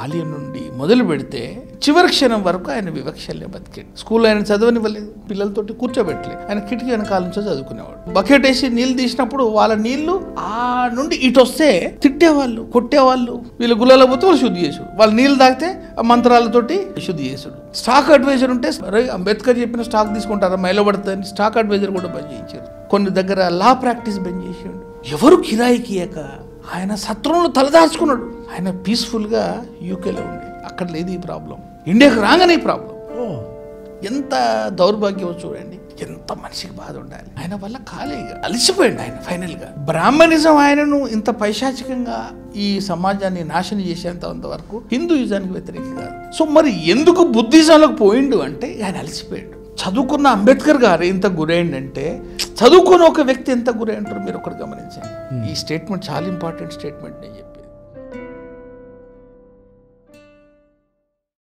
బాల్యం నుండి మొదలు పెడితే చివరి క్షణం వరకు ఆయన వివక్షల్ని బతికాడు. స్కూల్లో ఆయన చదవనివ్వలేదు, పిల్లలతోటి కూర్చోబెట్టలేదు. ఆయన కిటికీ వెనకాల నుంచో చదువుకునేవాడు. బకెట్ వేసి నీళ్ళు తీసినప్పుడు వాళ్ళ నీళ్లు ఆ నుండి ఇటు వస్తే తిట్టేవాళ్ళు, కొట్టేవాళ్ళు. వీళ్ళు గుళ్ళలో పోతే వాళ్ళు శుద్ధి చేసుడు, వాళ్ళు నీళ్ళు తాగితే ఆ మంత్రాలతోటి శుద్ధి చేసుడు. స్టాక్ అడ్వైజర్ ఉంటే అంబేద్కర్ చెప్పిన స్టాక్ తీసుకుంటారా మైలో పడుతుందని స్టాక్ అడ్వైజర్ కూడా బంద్ చేయించారు. కొన్ని దగ్గర లా ప్రాక్టీస్ బంద్ చేసాడు. ఎవరు కిరాయికి ఇయ్యక ఆయన శత్రువులను తలదాచుకున్నాడు. ఆయన పీస్ఫుల్గా యూకేలో ఉండే, అక్కడ లేదు ఈ ప్రాబ్లం. ఇండియాకి రాగానే ఈ ప్రాబ్లం. ఎంత దౌర్భాగ్యం చూడండి, ఎంత మనిషికి బాధ ఉండాలి. ఆయన వల్ల ఖాళీగా అలసిపోయాడు ఆయన. ఫైనల్గా బ్రాహ్మణిజం ఆయనను ఇంత పైశాచికంగా ఈ సమాజాన్ని నాశనం చేసేంత వరకు హిందూయిజానికి వ్యతిరేకం కాదు. సో మరి ఎందుకు బుద్ధిజంలోకి పోయిండు అంటే ఆయన అలసిపోయాడు. చదువుకున్న అంబేద్కర్ గారు ఎంత గురైండంటే చదువుకున్న ఒక వ్యక్తి ఎంత గురై అంటారు మీరు ఒకటి గమనించండి. ఈ స్టేట్మెంట్ చాలా ఇంపార్టెంట్ స్టేట్మెంట్ నేను చెప్పి